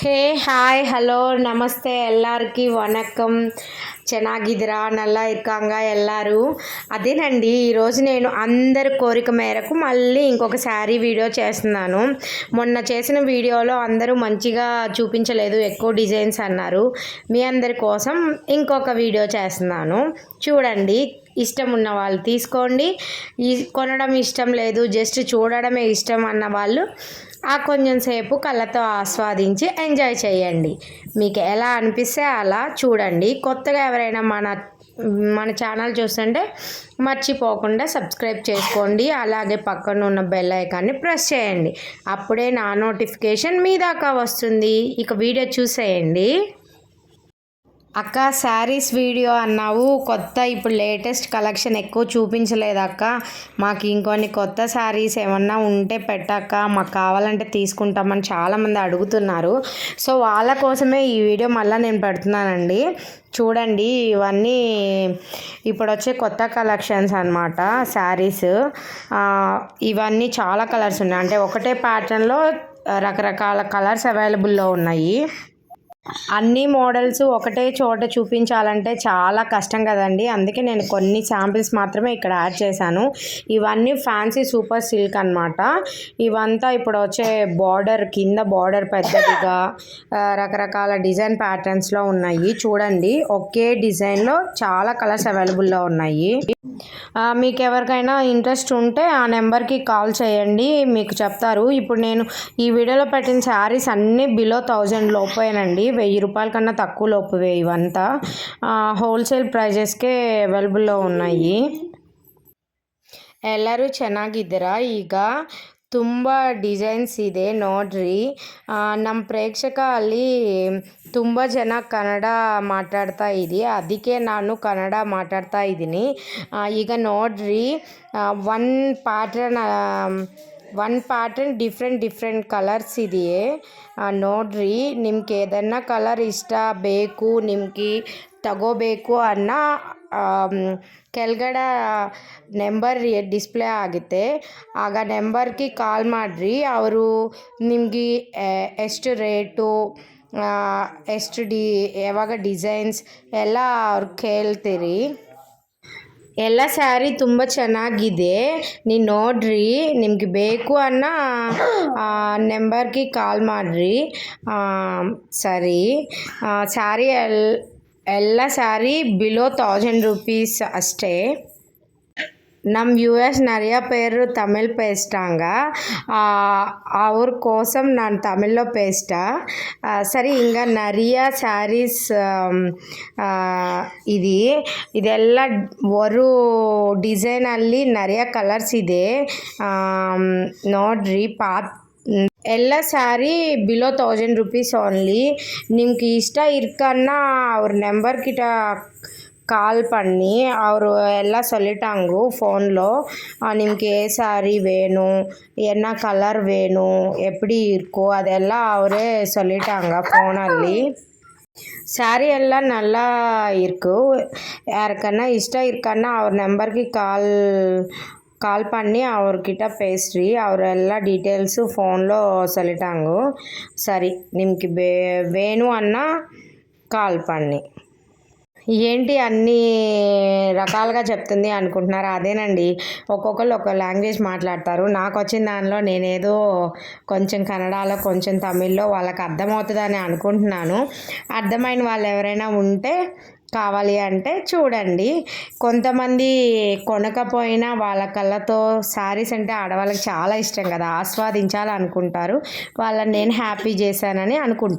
ಹೇ hi hello ನಮಸ್ತೆ ಎಲ್ಲರಿకీ వణకం ಚೆನ್ನಾಗಿದ್ದೀರಾ నల్లా ఇర్కాంగా ఎల్లారు అదేనండి ఈరోజు నేను అందరి కోరిక మేరకు మళ్ళీ ఇంకొక శారీ వీడియో చేస్తున్నాను. మొన్న చేసిన వీడియోలో అందరూ మంచిగా చూపించలేదు, ఎక్కువ డిజైన్స్ అన్నారు. మీ అందరి కోసం ఇంకొక వీడియో చేస్తున్నాను, చూడండి. ఇష్టం ఉన్న వాళ్ళు తీసుకోండి, కొనడం ఇష్టం లేదు జస్ట్ చూడడమే ఇష్టం అన్న వాళ్ళు ఆ కొంచెం సేపు కళ్ళతో ఆస్వాదించి ఎంజాయ్ చేయండి. మీకు ఎలా అనిపిస్తే అలా చూడండి. కొత్తగా ఎవరైనా మన ఛానల్ చూస్తుంటే మర్చిపోకుండా సబ్స్క్రైబ్ చేసుకోండి. అలాగే పక్కన ఉన్న బెల్ ఐకాన్ని ప్రెస్ చేయండి, అప్పుడే నా నోటిఫికేషన్ మీ దాకా వస్తుంది. ఇక వీడియో చూసేయండి. అక్క శారీస్ వీడియో అన్నావు, కొత్త ఇప్పుడు లేటెస్ట్ కలెక్షన్ ఎక్కువ చూపించలేదు అక్క. మాకు ఇంకొన్ని కొత్త శారీస్ ఏమన్నా ఉంటే పెట్టక్క, మాకు కావాలంటే తీసుకుంటామని చాలామంది అడుగుతున్నారు. సో వాళ్ళ కోసమే ఈ వీడియో మళ్ళీ నేను పెడుతున్నానండి. చూడండి, ఇవన్నీ ఇప్పుడు వచ్చే కొత్త కలెక్షన్స్ అన్నమాట శారీస్. ఇవన్నీ చాలా కలర్స్ ఉన్నాయి, అంటే ఒకటే ప్యాటర్న్లో రకరకాల కలర్స్ అవైలబుల్లో ఉన్నాయి. అన్ని మోడల్స్ ఒకటే చోట చూపించాలంటే చాలా కష్టం కదండి, అందుకే నేను కొన్ని శాంపిల్స్ మాత్రమే ఇక్కడ యాడ్ చేశాను. ఇవన్నీ ఫ్యాన్సీ సూపర్ సిల్క్ అనమాట. ఇవంతా ఇప్పుడు వచ్చే బార్డర్, కింద బార్డర్ పెద్దదిగా రకరకాల డిజైన్ ప్యాటర్న్స్లో ఉన్నాయి. చూడండి, ఒకే డిజైన్లో చాలా కలర్స్ అవైలబుల్లో ఉన్నాయి. మీకు ఎవరికైనా ఇంట్రెస్ట్ ఉంటే ఆ నెంబర్కి కాల్ చేయండి, మీకు చెప్తారు. ఇప్పుడు నేను ఈ వీడియోలో పెట్టిన శారీస్ అన్నీ బిలో 1000 లోపేనండి, 1000 రూపాయల కన్నా తక్కువ లోపువే. ఇవంతా హోల్సేల్ ప్రైజెస్కే అవైలబుల్లో ఉన్నాయి. ಎಲ್ಲರೂ ಚೆನ್ನಾಗಿದ್ದೀರಾ? ಈಗ ತುಂಬ ಡಿಸೈನ್ಸ್ ಇದೆ ನೋಡ್ರಿ. ನಮ್ಮ ಪ್ರೇಕ್ಷಕ ಅಲ್ಲಿ ತುಂಬ ಜನ ಕನ್ನಡ ಮಾತಾಡ್ತಾ ಇದ್ದಿ, ಅದಕ್ಕೆ ನಾನು ಕನ್ನಡ ಮಾತಾಡ್ತಾ ಇದ್ದೀನಿ. ಈಗ ನೋಡ್ರಿ, ಒನ್ ಪ್ಯಾಟರ್ನ್ ಡಿಫ್ರೆಂಟ್ ಕಲರ್ಸ್ ಇದೆಯೇ ನೋಡ್ರಿ. ನಿಮ್ಗೆ ಏದನ್ನ ಕಲರ್ ಇಷ್ಟ ಬೇಕು, ನಿಮ್ಗೆ ತಗೋಬೇಕು ಅನ್ನ ಕೆಳಗಡೆ ನೆಂಬರ್ ಡಿಸ್ಪ್ಲೇ ಆಗುತ್ತೆ, ಆಗ ನೆಂಬರ್ಗೆ ಕಾಲ್ ಮಾಡಿರಿ. ಅವರು ನಿಮಗೆ ಎಷ್ಟು ರೇಟು, ಎಷ್ಟು ಯಾವಾಗ ಡಿಸೈನ್ಸ್ ಎಲ್ಲ ಅವ್ರು ಕೇಳ್ತೀರಿ. ಎಲ್ಲ ಸ್ಯಾರಿ ತುಂಬ ಚೆನ್ನಾಗಿದೆ, ನೀವು ನೋಡ್ರಿ. ನಿಮ್ಗೆ ಬೇಕು ಅನ್ನೋ ನೆಂಬರ್ಗೆ ಕಾಲ್ ಮಾಡಿರಿ. ಸರಿ, ಸ್ಯಾರಿ ಎಲ್ಲ ಸ್ಯಾರಿ ಬಿಲೋ 1000 rupees ಅಷ್ಟೇ. நம்ம வியூவர்ஸ் நிறையா பேர் தமிழ் பேசிட்டாங்க, அவர் கோசம் நான் தமிழில் பேசிட்டேன். ಸರಿ, ಹಿಂಗ நிறையா ಸ್ಯಾರೀಸ್ ಇದೆಲ್ಲ ಒಂದು ಡಿಸೈನಲ್ಲಿ நிறைಯ ಕಲರ್ಸ್ ಇದೆ ನೋಡ್ರಿ. ಎಲ್ಲ ಸ್ಯಾರಿ ಬಿಲೋ 1000 rupees ಓನ್ಲಿ. ನಿಮ್ಗೆ ಇಷ್ಟ ಇರ್ಕನ್ನ ಅವ್ರ ನೆಂಬರ್ ಕಿட்ட கால் பண்ணி அவர் எல்லாம் சொல்லிட்டாங்க ஃபோனில். ನಿಮಗೆ ஏ சாரி வேணும், என்ன கலர் வேணும், எப்படி இருக்கோ ಅದೆல்லாம் ಅವರೇ சொல்லிட்டாங்க ಫೋನಲ್ಲಿ. ಸ್ಯಾರಿ ಎಲ್ಲ நல்லா இருக்கு, யாருக்கன்னா இஷ்டம் இருக்கன்னா அவர் நம்பருக்கு கால் பண்ணி அவர்கிட்ட பேசுறி. அவர் ಎಲ್ಲ డీటెయిల్స్ ఫోన్లో சொல்லிட்டாங்க. సరే, నిమ్కి వేణు అన్న కాల్ పన్ని. ఏంటి అన్ని రకాలుగా చెప్తుంది అనుకుంటున్నారు? అదేనండి, ఒక్కొక్కరు ఒక లాంగ్వేజ్ మాట్లాడతారు. నాకు వచ్చిన దానిలో నేనేదో కొంచెం కన్నడలో కొంచెం తమిళ్లో వాళ్ళకి అర్థమవుతుందని అనుకుంటున్నాను. అర్థమైన వాళ్ళు ఎవరైనా ఉంటే కావాలి అంటే చూడండి. కొంతమంది కొనకపోయినా వాళ్ళ కళ్ళతో శారీస్ అంటే ఆడవాళ్ళకి చాలా ఇష్టం కదా, ఆస్వాదించాలనుకుంటారు. వాళ్ళని నేను హ్యాపీ చేశానని అనుకుంటాను.